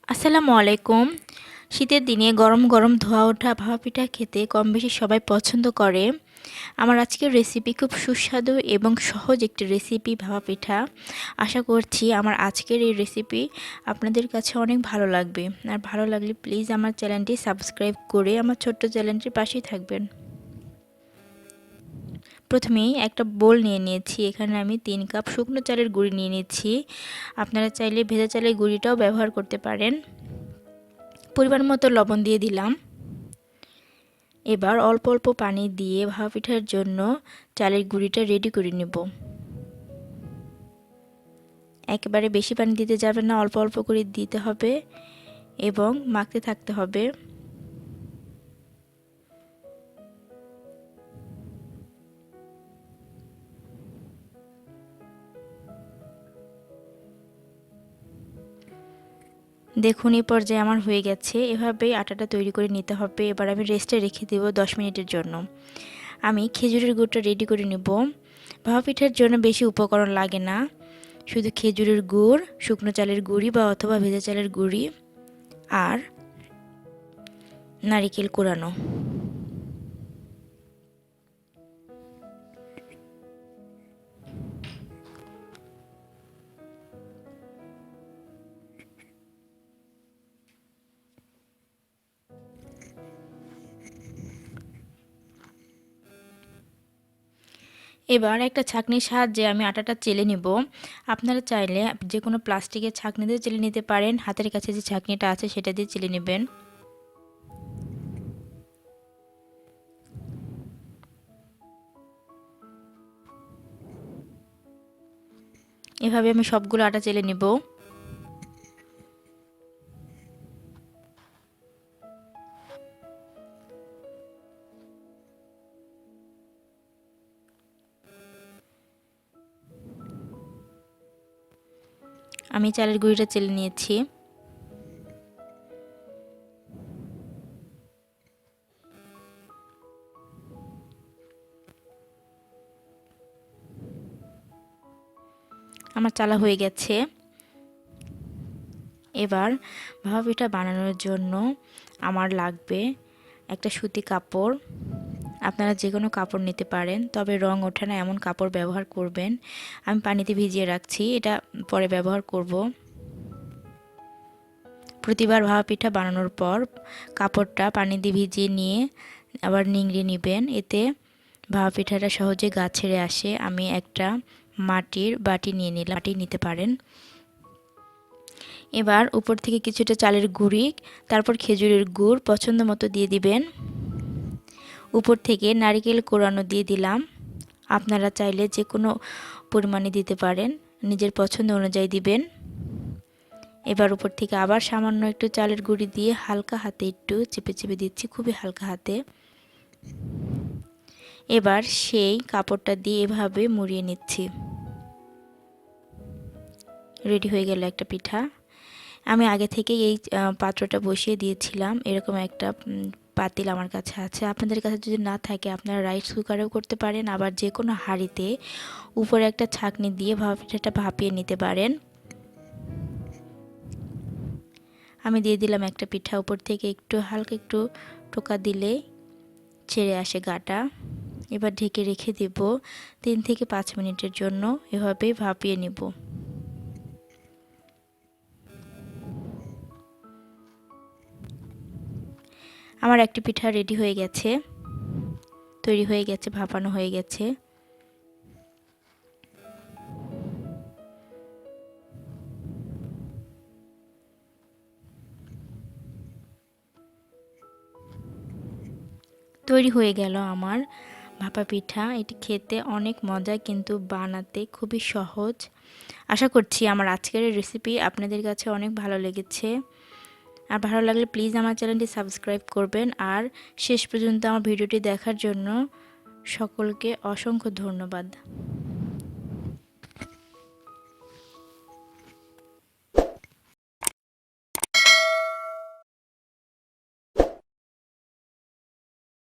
আসসালামু আলাইকুম। শীতের দিনে গরম গরম ধোয়া ওঠা ভাপা পিঠা খেতে কম বেশি সবাই পছন্দ করে। আমার আজকের রেসিপি খুব সুস্বাদু এবং সহজ একটি রেসিপি ভাপা পিঠা। আশা করছি আমার আজকের এই রেসিপি আপনাদের কাছে অনেক ভালো লাগবে। আর ভালো লাগলে প্লিজ আমার চ্যানেলটি সাবস্ক্রাইব করে আমার ছোট্ট চ্যানেলটির পাশেই থাকবেন। প্রথমেই একটা বোল নিয়ে নিয়েছি। এখানে আমি 3 কাপ শুকনো চালের গুঁড়ি নিয়ে নিচ্ছি। আপনারা চাইলে ভেজা চালের গুঁড়িটাও ব্যবহার করতে পারেন। পরিমাণ মতো লবণ দিয়ে দিলাম। এবার অল্প অল্প পানি দিয়ে ভাপা পিঠার জন্য চালের গুঁড়িটা রেডি করে নেব। একেবারে বেশি পানি দিতে যাবে না, অল্প অল্প করে দিতে হবে এবং মাখতে থাকতে হবে। দেখুন এই পর্যায়ে আমার হয়ে গেছে। এভাবেই আটাটা তৈরি করে নিতে হবে। এবার আমি রেস্টে রেখে দেব 10 মিনিটের জন্য। আমি খেজুরের গুড়টা রেডি করে নেব। ভাপা পিঠার জন্য বেশি উপকরণ লাগে না, শুধু খেজুরের গুড়, শুকনো চালের গুঁড়ি বা অথবা ভেজা চালের গুঁড়ি আর নারিকেল কোরানো। এবার একটা ছাঁকনির সাহায্যে আমি আটাটা চেলে নিব। আপনারা চাইলে যে কোনো প্লাস্টিকের ছাঁকনি দিয়ে চেলে নিতে পারেন। হাতের কাছে যে ছাঁকনিটা আছে সেটা দিয়ে চেলে নেবেন। এভাবে আমি সবগুলো আটা চেলে নিব। আমি চালের গুঁড়িটা চেলে নিয়েছি। আমার চালা হয়ে গেছে। এবার ভাপা পিঠা বানানোর জন্য আমার লাগবে একটা সুতি কাপড়। আপনারা যে কোনো কাপড় নিতে পারেন, তবে রং ওঠে না এমন কাপড় ব্যবহার করবেন। আমি পানিতে ভিজিয়ে রাখছি, এটা পরে ব্যবহার করব। প্রতিবার ভাপা পিঠা বানানোর পর কাপড়টা পানি দিয়ে ভিজিয়ে নিয়ে আবার নিংড়ে নেবেন, এতে ভাপা পিঠাটা সহজে গা ছেড়ে আসে। আমি একটা মাটির বাটি নিয়ে নিলাম, বাটি নিতে পারেন। এবার উপর থেকে কিছুটা চালের গুঁড়ি, তারপর খেজুরের গুড় পছন্দ মতো দিয়ে দিবেন। উপর থেকে নারকেল কোরানো দিয়ে দিলাম। আপনারা চাইলে যে কোনো পরিমাণে দিতে পারেন, নিজের পছন্দ অনুযায়ী দিবেন। এবার উপর থেকে আবার সামান্য একটু চালের গুঁড়ি দিয়ে হালকা হাতে একটু চেপে চেপে দিচ্ছি, খুবই হালকা হাতে। এবার সেই কাপড়টা দিয়ে এভাবে মুড়িয়ে নিচ্ছি। রেডি হয়ে গেল একটা পিঠা। আমি আগে থেকে এই পাত্রটা বসিয়ে দিয়েছিলাম। এরকম একটা পাতিল আমার কাছে আছে। আপনাদের কাছে যদি না থাকে আপনারা রাইস কুকারেও করতে পারেন, আবার যে কোনো হাঁড়িতে উপরে একটা ছাঁকনি দিয়ে ভাপা পিঠাটা ভাপিয়ে নিতে পারেন। আমি দিয়ে দিলাম একটা পিঠা। উপর থেকে একটু হালকা একটু টোকা দিলে ছেড়ে আসে গাটা। এবার ঢেকে রেখে দেব 3 থেকে 5 মিনিটের জন্য। এভাবে ভাপিয়ে নেব। আমার একটি পিঠা রেডি হয়ে গেছে, তৈরি হয়ে গেছে, ভাপানো হয়ে গেছে। তৈরি হয়ে গেল আমার ভাপা পিঠা। এটি খেতে অনেক মজা, কিন্তু বানাতে খুবই সহজ। আশা করছি আমার আজকের রেসিপি আপনাদের কাছে অনেক ভালো লেগেছে। আর ভালো লাগলে প্লিজ আমার চ্যানেলটি সাবস্ক্রাইব করবেন। আর শেষ পর্যন্ত আমার ভিডিওটি দেখার জন্য সকলকে অসংখ্য ধন্যবাদ।